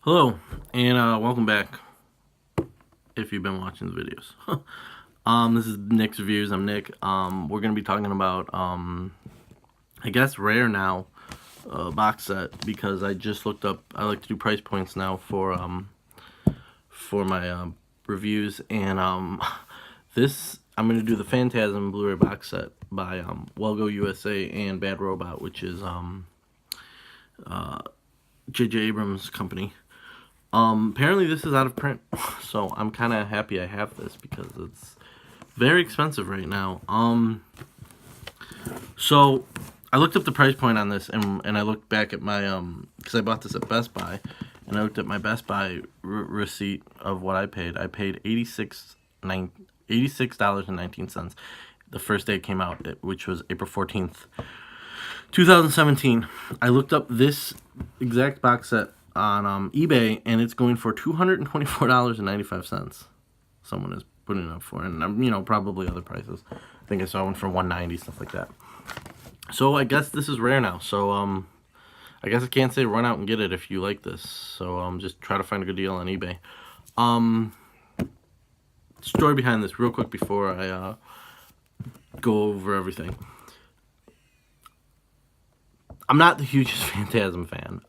Hello, and welcome back, if you've been watching the videos. This is Nick's Reviews. I'm Nick. We're going to be talking about, I guess, rare now, box set, because I just looked up, I like to do price points now for my reviews, and I'm going to do the Phantasm Blu-ray box set by Go USA and Bad Robot, which is J.J. Abrams' company. Apparently this is out of print, so I'm kind of happy I have this because it's very expensive right now. So I looked up the price point on this, and I looked back at my, because I bought this at Best Buy, and I looked at my Best Buy receipt of what I paid. I paid $86.19 the first day it came out, which was April 14th, 2017. I looked up this exact box set on eBay, and it's going for $224.95. Someone is putting it up for, and probably other prices. I think I saw one for $190, stuff like that. So I guess this is rare now. So I guess I can't say run out and get it if you like this. So just try to find a good deal on eBay. Story behind this, real quick, before I go over everything. I'm not the hugest Phantasm fan.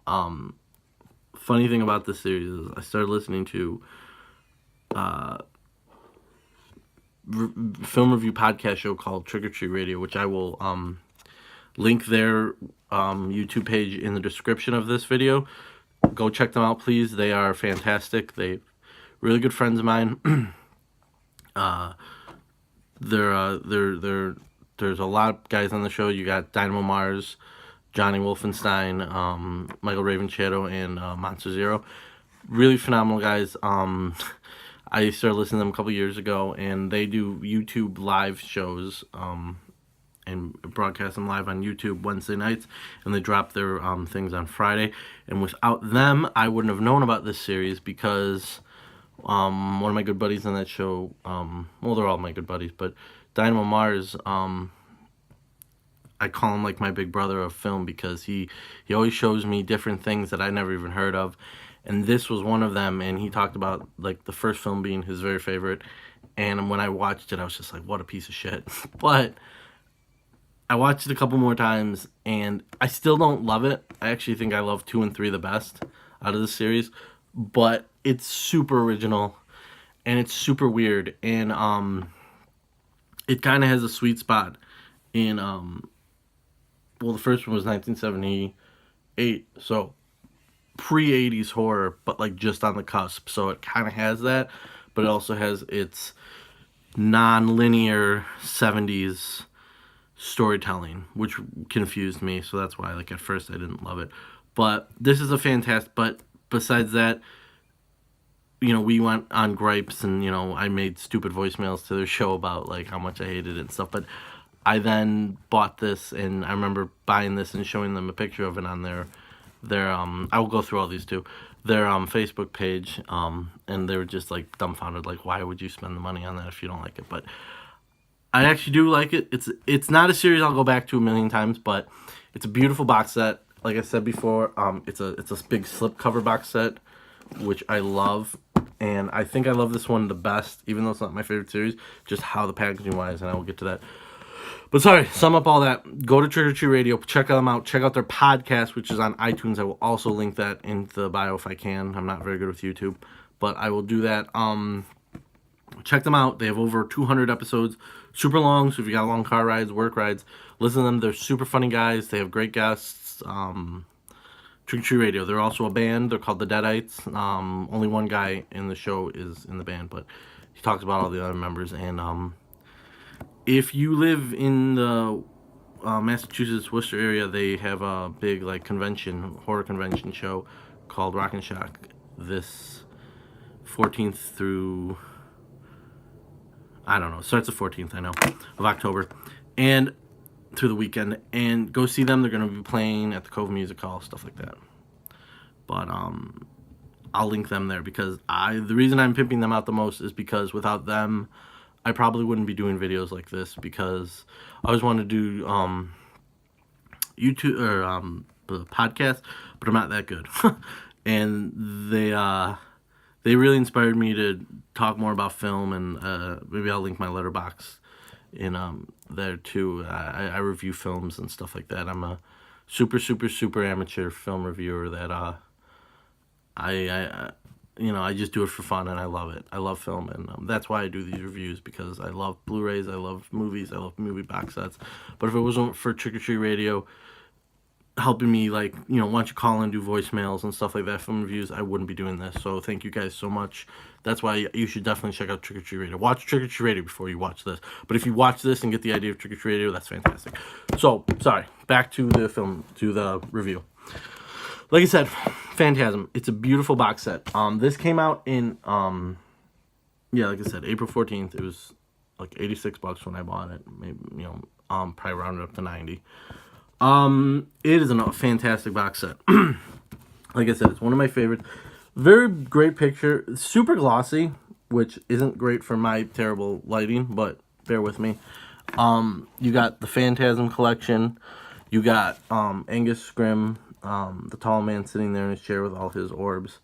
Funny thing about this series is I started listening to film review podcast show called Trick or Treat Radio, which I will link their YouTube page in the description of this video. Go check them out, please. They are fantastic. They really good friends of mine. There's a lot of guys on the show. You got Dynamo Mars, Johnny Wolfenstein, Michael Ravenchato, and Monster Zero. Really phenomenal guys. I started listening to them a couple years ago, and they do YouTube live shows and broadcast them live on YouTube Wednesday nights, and they drop their things on Friday. And without them, I wouldn't have known about this series because one of my good buddies on that show, well, they're all my good buddies, but Dynamo Mars, I call him like my big brother of film because he always shows me different things that I never even heard of, and this was one of them. And he talked about like the first film being his very favorite, and when I watched it I was just like, what a piece of shit. But I watched it a couple more times and I still don't love it. I actually think I love 2 and 3 the best out of the series, but it's super original and it's super weird, and it kind of has a sweet spot in well, the first one was 1978, so pre-80s horror, but like just on the cusp. So it kind of has that, but it also has its non-linear 70s storytelling, which confused me. So that's why, like, at first I didn't love it. But this is a fantastic, but besides that, we went on gripes, and, I made stupid voicemails to their show about, like, how much I hated it and stuff. But I then bought this, and I remember buying this and showing them a picture of it on their I will go through all these too, their Facebook page, and they were just like dumbfounded, like, why would you spend the money on that if you don't like it? But I actually do like it. It's not a series I'll go back to a million times, but it's a beautiful box set. Like I said before, it's a big slipcover box set, which I love, and I think I love this one the best, even though it's not my favorite series, just how the packaging wise, and I will get to that. But sorry, sum up all that. Go to Trick or Treat Radio. Check them out. Check out their podcast, which is on iTunes. I will also link that in the bio if I can. I'm not very good with YouTube, but I will do that. Check them out. They have over 200 episodes. Super long, so if you got long car rides, work rides, listen to them. They're super funny guys. They have great guests. Trick or Treat Radio. They're also a band. They're called the Deadites. Only one guy in the show is in the band, but he talks about all the other members. And if you live in the Massachusetts, Worcester area, they have a big horror convention show called Rock and Shock this 14th through, I don't know, it starts the 14th, I know, of October, and through the weekend. And go see them. They're going to be playing at the Cove Music Hall, stuff like that. But I'll link them there because the reason I'm pimping them out the most is because without them, I probably wouldn't be doing videos like this, because I always want to do YouTube or the podcast, but I'm not that good. and they really inspired me to talk more about film, and maybe I'll link my letterbox in there too. I review films and stuff like that. I'm a super amateur film reviewer that I I just do it for fun, and I love it. I love film, and that's why I do these reviews, because I love Blu-rays, I love movies, I love movie box sets. But if it wasn't for Trick or Treat Radio helping me, like, why don't you call and do voicemails and stuff like that, film reviews, I wouldn't be doing this. So thank you guys so much. That's why you should definitely check out Trick or Treat Radio. Watch Trick or Treat Radio before you watch this. But if you watch this and get the idea of Trick or Treat Radio, that's fantastic. So, sorry, back to the film, to the review. Like I said, Phantasm. It's a beautiful box set. This came out in, like I said, April 14th. It was like $86 when I bought it. Maybe, probably rounded up to 90. It is a fantastic box set. Like I said, it's one of my favorites. Very great picture. Super glossy, which isn't great for my terrible lighting, but bear with me. You got the Phantasm collection. You got Angus Scrimm, the tall man sitting there in his chair with all his orbs.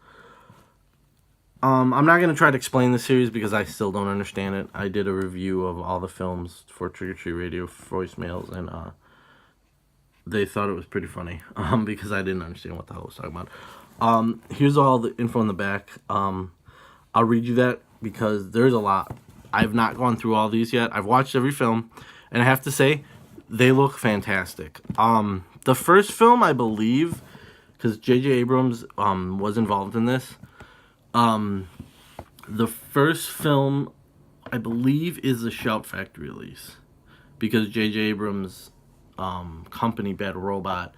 I'm not going to try to explain the series because I still don't understand it. I did a review of all the films for Trick or Treat Radio voicemails, and they thought it was pretty funny because I didn't understand what the hell I was talking about. Here's all the info in the back. I'll read you that because there's a lot. I've not gone through all these yet. I've watched every film, and I have to say, they look fantastic. The first film, I believe, because J.J. Abrams was involved in this, the first film, I believe, is a Shout Factory release, because J.J. Abrams' company, Bad Robot,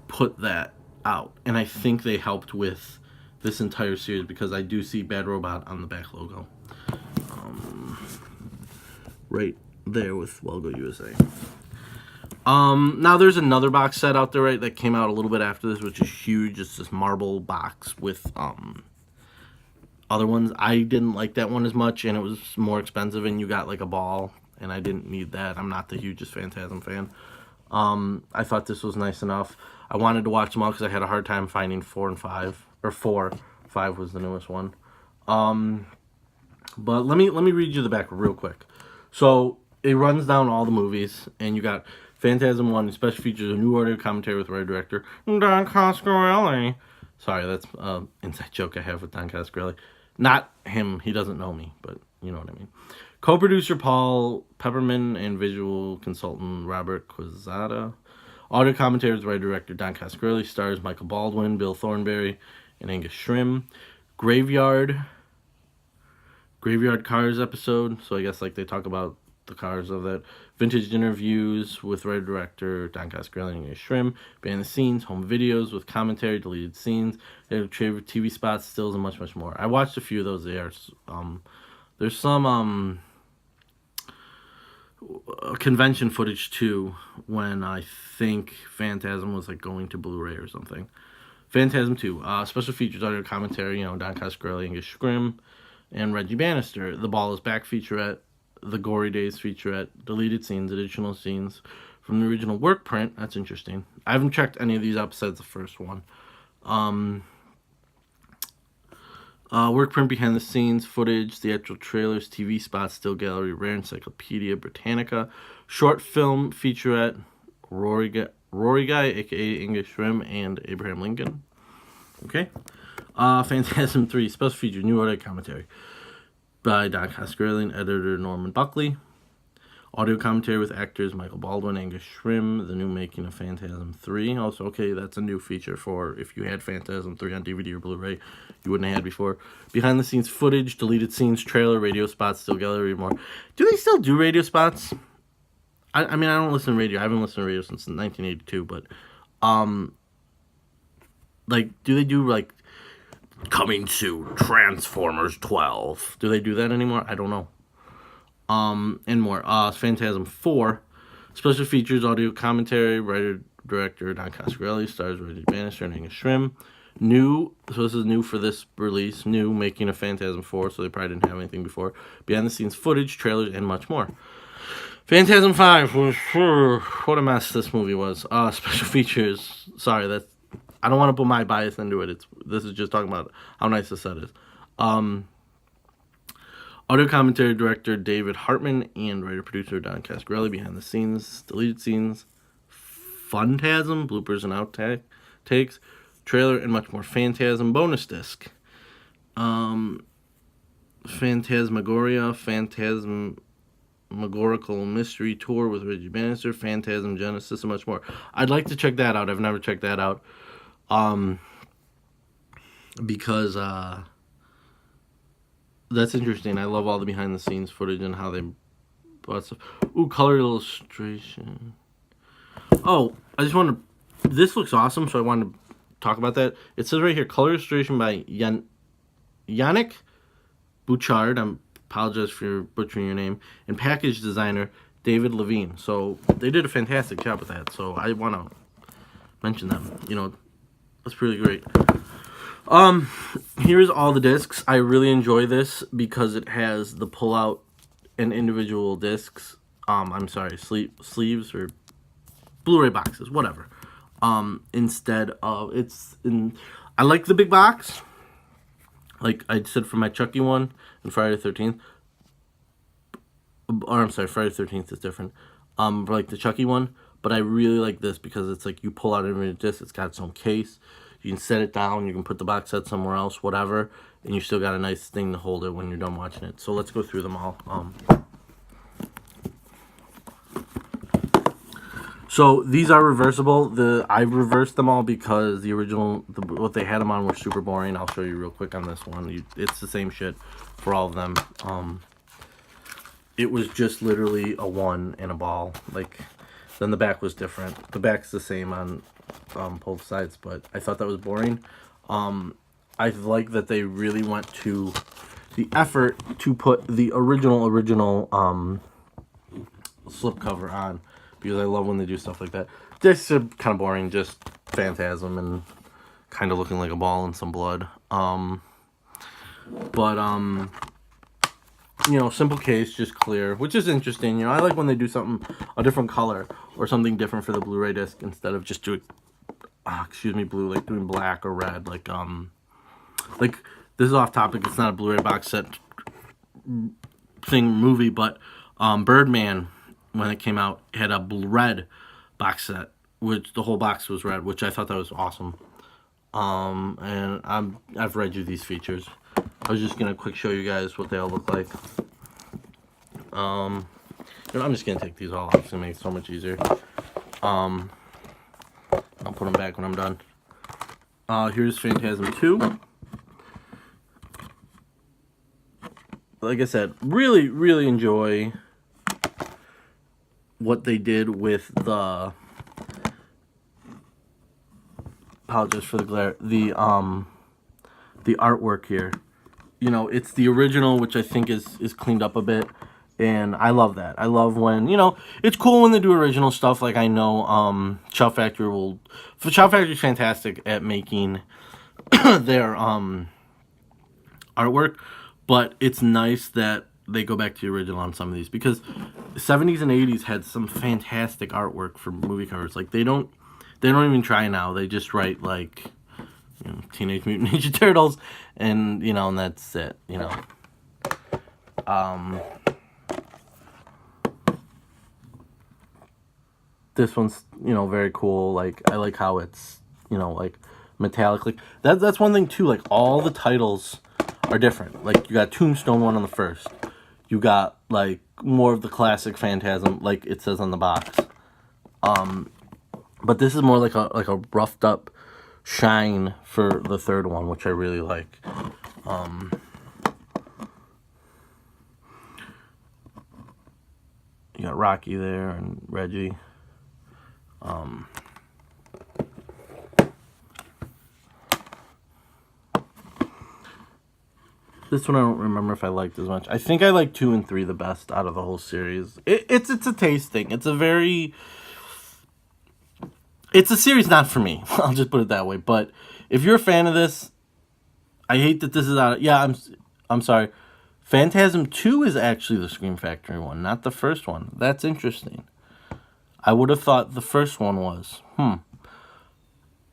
put that out, and I think they helped with this entire series, because I do see Bad Robot on the back logo, right there with Logo USA. Now there's another box set out there, right, that came out a little bit after this, which is huge. It's this marble box with other ones. I didn't like that one as much, and it was more expensive, and you got like a ball, and I didn't need that. I'm not the hugest Phantasm fan. I thought this was nice enough. I wanted to watch them all because I had a hard time finding 4 and 5, or 4. 5 was the newest one. But let me read you the back real quick. So it runs down all the movies, and you got Phantasm 1, special features a new audio commentary with writer-director Don Coscarelli. Sorry, that's an inside joke I have with Don Coscarelli. Not him, he doesn't know me, but you know what I mean. Co-producer Paul Pepperman and visual consultant Robert Quezada. Audio commentary with writer-director Don Coscarelli. Stars Michael Baldwin, Bill Thornberry, and Angus Scrimm. Graveyard Cars episode. So I guess like they talk about the cars of that. Vintage interviews with writer-director Don Coscarelli and Angus Scrimm. Behind the scenes, home videos with commentary, deleted scenes, TV spots, stills, and much more. I watched a few of those there. There's some convention footage too, when I think Phantasm was like going to Blu-ray or something. Phantasm 2, special features audio commentary, Don Coscarelli, Angus Scrimm, and Reggie Bannister. The Ball is Back featurette, the Gory Days featurette, deleted scenes, additional scenes from the original work print. That's interesting. I haven't checked any of these up besides the first one. Work print, behind the scenes footage, theatrical trailers, TV spots, still gallery, Rare Encyclopedia Britannica, short film featurette, Rory Guy, aka Angus Scrimm, and Abraham Lincoln. Okay. Phantasm 3, special feature, new audio commentary by Don Coscarelli and editor Norman Buckley. Audio commentary with actors Michael Baldwin, Angus Scrimm, the new making of Phantasm 3. Also, okay, that's a new feature for if you had Phantasm 3 on DVD or Blu-ray, you wouldn't have had before. Behind the scenes footage, deleted scenes, trailer, radio spots, still gallery, more. Do they still do radio spots? I mean, I don't listen to radio. I haven't listened to radio since 1982, but, like, do they do, like, coming soon, Transformers 12? Do they do that anymore? I don't know. And more. Phantasm 4, special features, audio commentary, writer-director Don Coscarelli, stars Reggie Bannister and Angus Scrimm. New, so this is new for this release, new, making of Phantasm 4, so they probably didn't have anything before. Behind-the-scenes footage, trailers, and much more. Phantasm 5, what a mess this movie was. Special features, sorry, that's I don't want to put my bias into it. This is just talking about how nice the set is. Audio commentary director David Hartman and writer-producer Don Coscarelli. Behind the scenes, deleted scenes, Phantasm, bloopers and outtakes, trailer, and much more. Phantasm bonus disc. Phantasmagoria, Phantasmagorical Mystery Tour with Reggie Bannister, Phantasm Genesis, and much more. I'd like to check that out. I've never checked that out. Because that's interesting. I love all the behind the scenes footage and how they bought stuff. Ooh, color illustration. Oh, I just wanted to, this looks awesome, so I wanted to talk about that. It says right here, color illustration by Yannick Bouchard. I apologize for butchering your name. And package designer David Levine. So they did a fantastic job with that. So I want to mention them. You know, that's really great. Here's all the discs. I really enjoy this because it has the pull-out and individual discs. I'm sorry, sleeves or Blu-ray boxes, whatever. Instead of I like the big box. Like I said for my Chucky one and Friday the 13th. Or I'm sorry, Friday the 13th is different. For like the Chucky one, but I really like this because it's like you pull out every disc. It's got its own case. You can set it down, you can put the box set somewhere else, whatever, and you still got a nice thing to hold it when you're done watching it. So let's go through them all. So these are reversible. I've reversed them all because the original, what they had them on were super boring. I'll show you real quick on this one. It's the same shit for all of them. It was just literally a 1 and a ball. Like, then the back was different. The back's the same on both sides, but I thought that was boring. I like that they really went to the effort to put the original slipcover on, because I love when they do stuff like that. This is kind of boring, just Phantasm and kind of looking like a ball and some blood. You know, simple case, just clear, which is interesting. You know, I like when they do something, a different color or something different for the Blu-ray disc instead of just doing, blue, like doing black or red. Like this is off topic. It's not a Blu-ray box set movie, but Birdman, when it came out, had a red box set, which the whole box was red, which I thought that was awesome. And I've read you these features. I was just gonna quick show you guys what they all look like. You know, I'm just gonna take these all off. It's gonna make it so much easier. I'll put them back when I'm done. Here's Phantasm 2. Like I said, really, really enjoy what they did with the. Apologize for the glare. The artwork here. You know, it's the original, which I think is cleaned up a bit, and I love that. I love when, you know, it's cool when they do original stuff. Like I know Shout Factory's fantastic at making their artwork, but it's nice that they go back to the original on some of these, because the 70s and 80s had some fantastic artwork for movie covers. Like they don't even try now. They just write like, you know, Teenage Mutant Ninja Turtles, and you know, and that's it. You know, this one's, you know, very cool. Like I like how it's, you know, like metallic. Like that's one thing too. Like all the titles are different. Like you got Tombstone one on the first. You got like more of the classic Phantasm, like it says on the box. But this is more like a roughed up shine for the third one, which I really like. You got Rocky there and Reggie. This one I don't remember if I liked as much. I think I like 2 and 3 the best out of the whole series. It's a taste thing. It's a series not for me. I'll just put it that way. But if you're a fan of this, I hate that this is out. Yeah, I'm sorry. Phantasm 2 is actually the Scream Factory one, not the first one. That's interesting. I would have thought the first one was.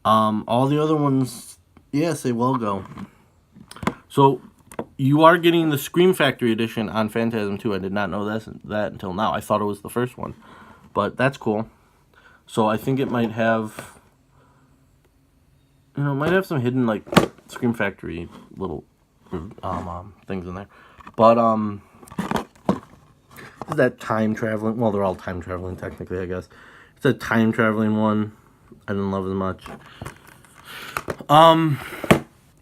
All the other ones, yes, they will go. So, you are getting the Scream Factory edition on Phantasm 2. I did not know that until now. I thought it was the first one. But that's cool. So, I think it might have... You know, it might have some hidden, like, Scream Factory little things in there. But, is that time traveling? Well, they're all time traveling, technically, I guess. It's a time traveling one. I didn't love it as much.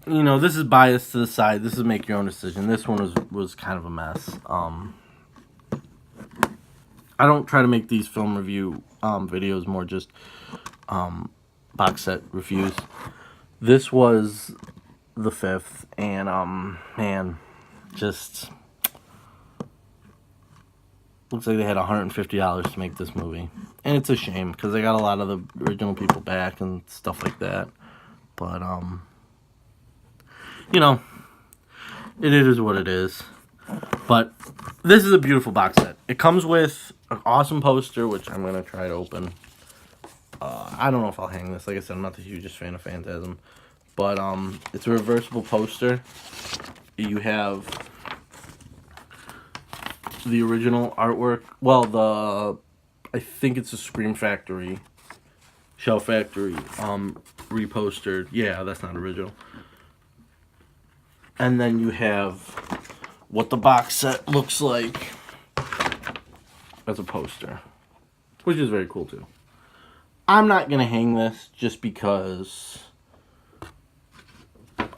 You know, this is biased to the side. This is make your own decision. This one was kind of a mess. I don't try to make these film review videos more just box set reviews. This was the 5th, and man, just looks like they had $150 to make this movie, and it's a shame because they got a lot of the original people back and stuff like that. But you know, it is what it is. But this is a beautiful box set. It comes with an awesome poster, which I'm gonna try to open. I don't know if I'll hang this. Like I said, I'm not the hugest fan of Phantasm, but it's a reversible poster. You have the original artwork. Well, I think it's a Scream Factory, Shell Factory, repostered. Yeah, that's not original. And then you have what the box set looks like as a poster, which is very cool too. I'm not going to hang this just because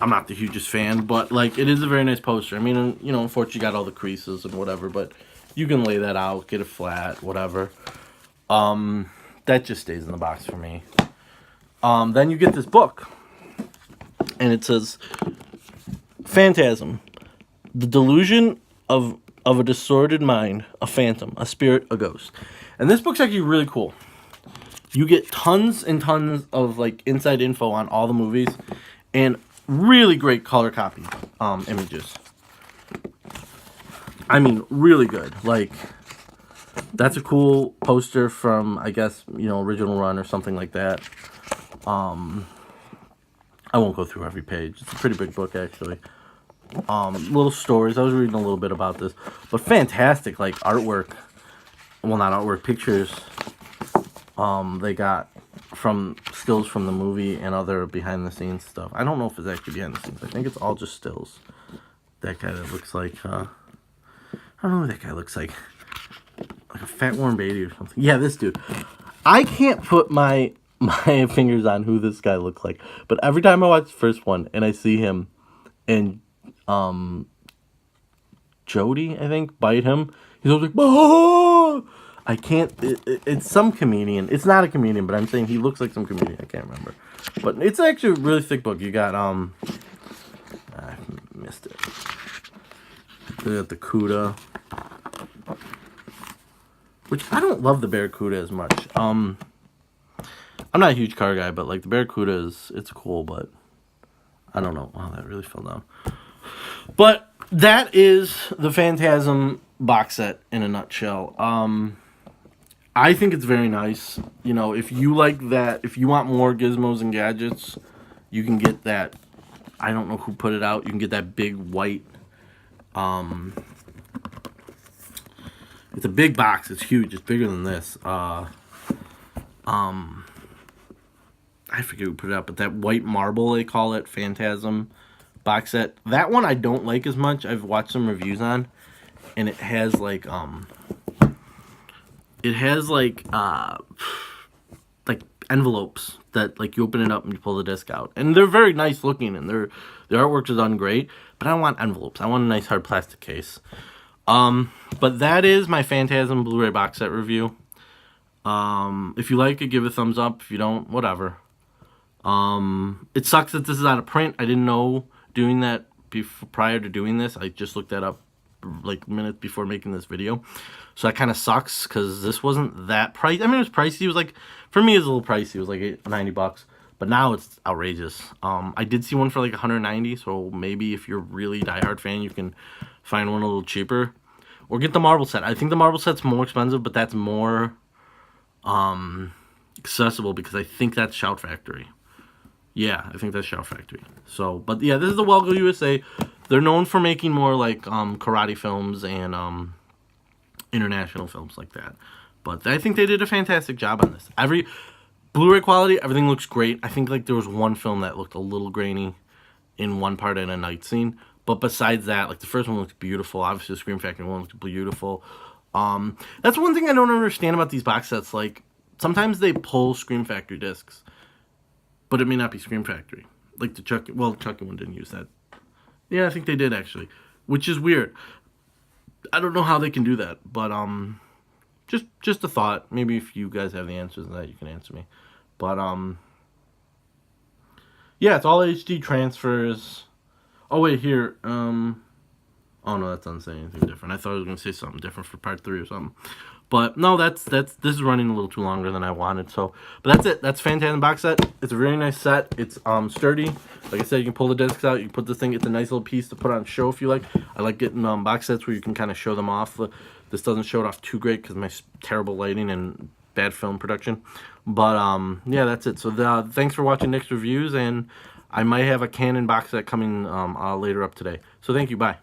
I'm not the hugest fan, but like it is a very nice poster. I mean, you know, unfortunately you got all the creases and whatever, but you can lay that out, get it flat, whatever. That just stays in the box for me. Then you get this book, and it says Phantasm, the delusion of a distorted mind, a phantom, a spirit, a ghost. And this book's actually really cool. You get tons and tons of like inside info on all the movies, and really great color copy images. I mean, really good. Like, that's a cool poster from, I guess, you know, original run or something like that. I won't go through every page. It's a pretty big book, actually. Little stories. I was reading a little bit about this, but fantastic, like artwork. Well, not artwork, pictures. They got from stills from the movie and other behind the scenes stuff. I don't know if it's actually behind the scenes. I think it's all just stills. That guy that looks like I don't know what that guy looks like. Like a fat Warren Beatty or something. Yeah, this dude. I can't put my fingers on who this guy looks like, but every time I watch the first one and I see him and Jody, I think, bite him, he's always like, "Oh!" I can't. It's some comedian. It's not a comedian, but I'm saying he looks like some comedian. I can't remember, but it's actually a really thick book. You got I missed it. You got the Cuda, which I don't love the Barracuda as much. I'm not a huge car guy, but like the Barracuda it's cool, but I don't know. Wow, that really fell down. But that is the Phantasm box set in a nutshell. I think it's very nice. You know, if you like that, if you want more gizmos and gadgets, you can get that. I don't know who put it out. You can get that big white. It's a big box. It's huge. It's bigger than this. I forget who put it out, but that white marble, they call it, Phantasm box set. That one I don't like as much. I've watched some reviews on, and it has like envelopes that like you open it up and you pull the disc out, and they're very nice looking, and their artwork is done great. But I don't want envelopes. I want a nice hard plastic case. But that is my Phantasm Blu-ray box set review. If you like it, give it a thumbs up. If you don't, whatever. It sucks that this is out of print. I didn't know doing that prior to doing this. I just looked that up like minutes before making this video. So that kind of sucks because this wasn't that pricey. I mean, it was pricey. It was like, for me, it was a little pricey. It was like $90. But now it's outrageous. I did see one for like $190. So maybe if you're a really diehard fan, you can find one a little cheaper. Or get the marble set. I think the marble set's more expensive, but that's more accessible because I think that's Shout Factory. Yeah, I think that's Shout Factory. So, but yeah, this is the Well Go USA. They're known for making more like karate films and international films like that. But I think they did a fantastic job on this. Every Blu-ray quality, everything looks great. I think like there was one film that looked a little grainy in one part in a night scene. But besides that, like the first one looked beautiful. Obviously, the Scream Factory one looked beautiful. That's one thing I don't understand about these box sets. Like sometimes they pull Scream Factory discs, but it may not be Scream Factory. Like the Chucky, well, the Chucky one didn't use that. Yeah, I think they did actually, which is weird. I don't know how they can do that, but just a thought. Maybe if you guys have the answers to that, you can answer me. But yeah, it's all HD transfers. Oh wait, here. Oh no, that doesn't say anything different. I thought I was gonna say something different for part 3 or something. But no, that's this is running a little too longer than I wanted. So, but that's it. That's Phantasm box set. It's a really nice set. It's sturdy. Like I said, you can pull the discs out. You can put this thing. It's a nice little piece to put on show if you like. I like getting box sets where you can kind of show them off. This doesn't show it off too great because my terrible lighting and bad film production. But yeah, that's it. So thanks for watching Nick's reviews, and I might have a Canon box set coming later up today. So thank you. Bye.